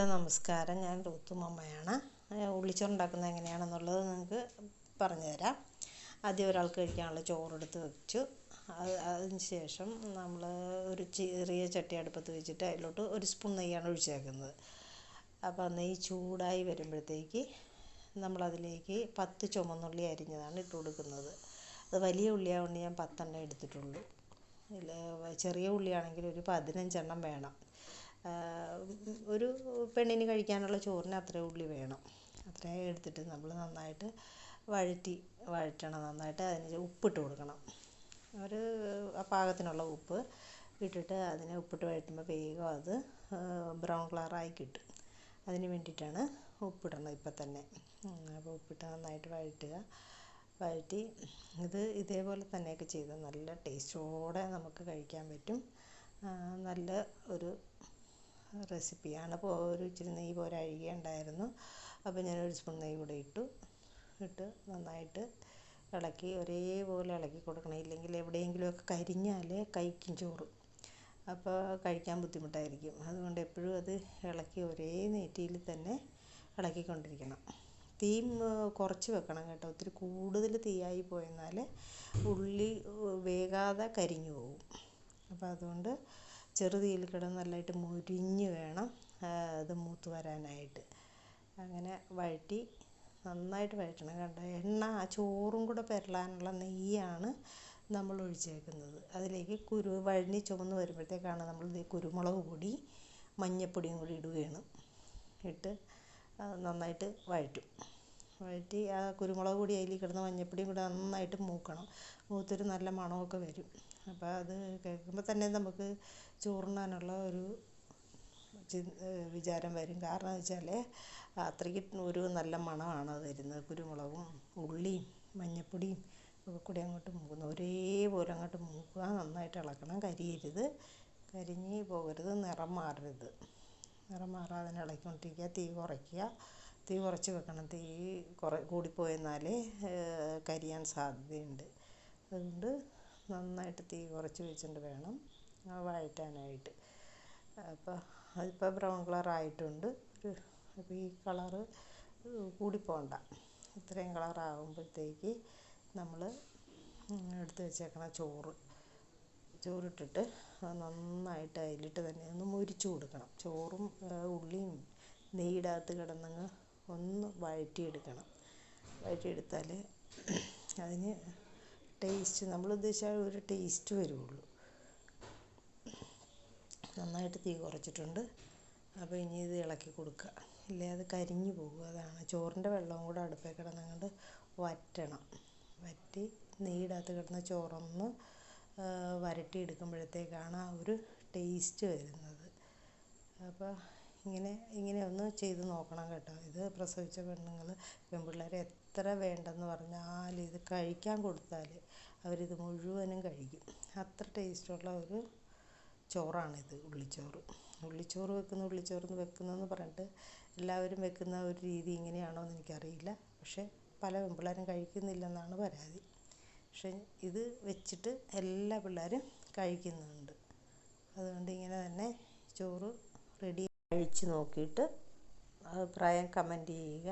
നമസ്കാരം, ഞാൻ ഋത്തുമ്മയാണ്. ഉള്ളിച്ചോറുണ്ടാക്കുന്നത് എങ്ങനെയാണെന്നുള്ളത് നിങ്ങൾക്ക് പറഞ്ഞുതരാം. ആദ്യം ഒരാൾക്ക് കഴിക്കാനുള്ള ചോറെടുത്ത് വെച്ചു. അതിന് ശേഷം നമ്മൾ ഒരു ചെറിയ ചട്ടി അടുപ്പത്ത് വെച്ചിട്ട് അതിലോട്ട് ഒരു സ്പൂൺ നെയ്യാണ് ഒഴിച്ചേക്കുന്നത്. അപ്പോൾ നെയ്യ് ചൂടായി വരുമ്പോഴത്തേക്ക് നമ്മളതിലേക്ക് 10 ചുവന്നുള്ളി അരിഞ്ഞതാണ് ഇട്ട് കൊടുക്കുന്നത്. അത് വലിയ ഉള്ളിയായതുകൊണ്ട് ഞാൻ 10 എടുത്തിട്ടുള്ളൂ. ചെറിയ ഉള്ളിയാണെങ്കിൽ ഒരു 15 വേണം. ഒരു പെണ്ണിന് കഴിക്കാനുള്ള ചോറിന് അത്രയും ഉള്ളി വേണം. അത്രയും എടുത്തിട്ട് നമ്മൾ നന്നായിട്ട് വഴറ്റണം. നന്നായിട്ട് അതിന് ഉപ്പിട്ട് കൊടുക്കണം. ഒരു പാകത്തിനുള്ള ഉപ്പ് ഇട്ടിട്ട് അതിനെ ഉപ്പിട്ട് വഴറ്റുമ്പോൾ വേഗം അത് ബ്രൗൺ കളറായി കിട്ടും. അതിന് വേണ്ടിയിട്ടാണ് ഉപ്പിടണം ഇപ്പം തന്നെ. അപ്പോൾ ഉപ്പിട്ട് നന്നായിട്ട് വഴറ്റി ഇതേപോലെ തന്നെയൊക്കെ ചെയ്താൽ നല്ല ടേസ്റ്റോടെ നമുക്ക് കഴിക്കാൻ പറ്റും. നല്ല ഒരു റെസിപ്പിയാണ്. അപ്പോൾ ഇച്ചിരി നെയ്യ് പോരാഴികയുണ്ടായിരുന്നു. അപ്പോൾ ഞാനൊരു സ്പൂൺ നെയ്യ് കൂടെ ഇട്ട് നന്നായിട്ട് ഇളക്കി ഒരേപോലെ ഇളക്കി കൊടുക്കണം. ഇല്ലെങ്കിൽ എവിടെയെങ്കിലുമൊക്കെ കരിഞ്ഞാൽ കഴിക്കും ചോറ്. അപ്പോൾ കഴിക്കാൻ ബുദ്ധിമുട്ടായിരിക്കും. അതുകൊണ്ട് എപ്പോഴും അത് ഇളക്കി ഒരേ നീറ്റിയിൽ തന്നെ ഇളക്കിക്കൊണ്ടിരിക്കണം. തീ കുറച്ച് വെക്കണം കേട്ടോ. ഒത്തിരി കൂടുതൽ തീയായി പോയെന്നാൽ ഉള്ളി വേകാതെ കരിഞ്ഞു പോകും. അപ്പോൾ അതുകൊണ്ട് ചെറുതീയിൽ കിടന്ന് നല്ലതായിട്ട് മുരിഞ്ഞ് വേണം അത് മൂത്ത് വരാനായിട്ട്. അങ്ങനെ നന്നായിട്ട് വഴറ്റണം കേട്ടോ. എണ്ണ ആ ചോറും കൂടെ പെരളാനുള്ള നെയ്യാണ് നമ്മൾ ഒഴിച്ചേക്കുന്നത്. അതിലേക്ക് വഴഞ്ഞ് ചുവന്ന് വരുമ്പോഴത്തേക്കാണ് നമ്മൾ കുരുമുളക് പൊടി മഞ്ഞൾപ്പൊടിയും കൂടി ഇടുകയാണ്. ഇട്ട് നന്നായിട്ട് വഴറ്റി ആ കുരുമുളക് പൊടി അതിൽ കിടന്ന് മഞ്ഞൾപ്പൊടിയും കൂടെ നന്നായിട്ട് മൂക്കണം. മൂത്തൊരു നല്ല മണമൊക്കെ വരും. അപ്പോൾ അത് കേൾക്കുമ്പോൾ തന്നെ നമുക്ക് ചോറുണ്ണാനുള്ള ഒരു വിചാരം വരും. കാരണം എന്ന് വെച്ചാൽ അത്രയ്ക്ക് ഒരു നല്ല മണമാണ് അത് വരുന്നത്. കുരുമുളകും ഉള്ളിയും മഞ്ഞൾപ്പൊടിയും ഒക്കെ കൂടി അങ്ങോട്ട് മൂക്കുന്നു. ഒരേപോലെ അങ്ങോട്ട് മൂക്കുക. നന്നായിട്ട് ഇളക്കണം. കരിഞ്ഞ് പോകരുത്. നിറം മാറാതെ ഇളക്കിക്കൊണ്ടിരിക്കുക. തീ കുറച്ച് വെക്കണം. തീ കൂടിപ്പോയെന്നാൽ കരിയാൻ സാധ്യതയുണ്ട്. അതുകൊണ്ട് നന്നായിട്ട് തീ കുറച്ച് വെച്ചിട്ട് വേണം വഴറ്റാനായിട്ട്. അതിപ്പോൾ ബ്രൗൺ കളറായിട്ടുണ്ട്. അപ്പോൾ ഈ കളറ് കൂടിപ്പോകണ്ട. ഇത്രയും കളറാകുമ്പോഴത്തേക്ക് നമ്മൾ എടുത്ത് വെച്ചേക്കണം ചോറിട്ടിട്ട് നന്നായിട്ട് അതിലിട്ട് തന്നെ ഒന്ന് മുരിച്ച് കൊടുക്കണം. ചോറും ഉള്ളിയും നെയ്യുടെ അകത്ത് കിടന്നങ്ങ് ഒന്ന് വഴറ്റിയെടുത്താൽ അതിന് ടേസ്റ്റ് നമ്മൾ ഉദ്ദേശിച്ച ഒരു ടേസ്റ്റ് വരുള്ളൂ. നന്നായിട്ട് തീ കുറച്ചിട്ടുണ്ട്. അപ്പോൾ ഇനി ഇത് ഇളക്കി കൊടുക്കുക. ഇല്ലേ അത് കരിഞ്ഞു പോകും. അതാണ് ചോറിൻ്റെ വെള്ളവും കൂടെ അടുപ്പിൽ കിടന്നങ്ങോട്ട് വറ്റി നെയ്യുടെ അകത്ത് കിടന്ന ചോറൊന്ന് വരട്ടിയെടുക്കുമ്പോഴത്തേക്കാണ് ആ ഒരു ടേസ്റ്റ് വരുന്നത്. അപ്പോൾ ഇങ്ങനെ ഒന്ന് ചെയ്ത് നോക്കണം കേട്ടോ. ഇത് പ്രസവിച്ച പെൺപിള്ളേർ എത്ര വേണ്ടെന്ന് പറഞ്ഞാൽ ഇത് കഴിക്കാൻ കൊടുത്താൽ അവരിത് മുഴുവനും കഴിക്കും. അത്ര ടേസ്റ്റുള്ള ഒരു ചോറാണിത്. ഉള്ളിച്ചോറ് വെക്കുന്നതെന്ന് പറഞ്ഞിട്ട് എല്ലാവരും വെക്കുന്ന ഒരു രീതി ഇങ്ങനെയാണോ എന്ന് എനിക്കറിയില്ല. പക്ഷേ പല പെൺപിള്ളേരും കഴിക്കുന്നില്ലെന്നാണ് പരാതി. പക്ഷേ ഇത് വെച്ചിട്ട് എല്ലാ പിള്ളേരും കഴിക്കുന്നുണ്ട്. അതുകൊണ്ട് ഇങ്ങനെ തന്നെ ചോറ് റെഡി കഴിച്ച് നോക്കിയിട്ട് അഭിപ്രായം കമൻറ്റ് ചെയ്യുക.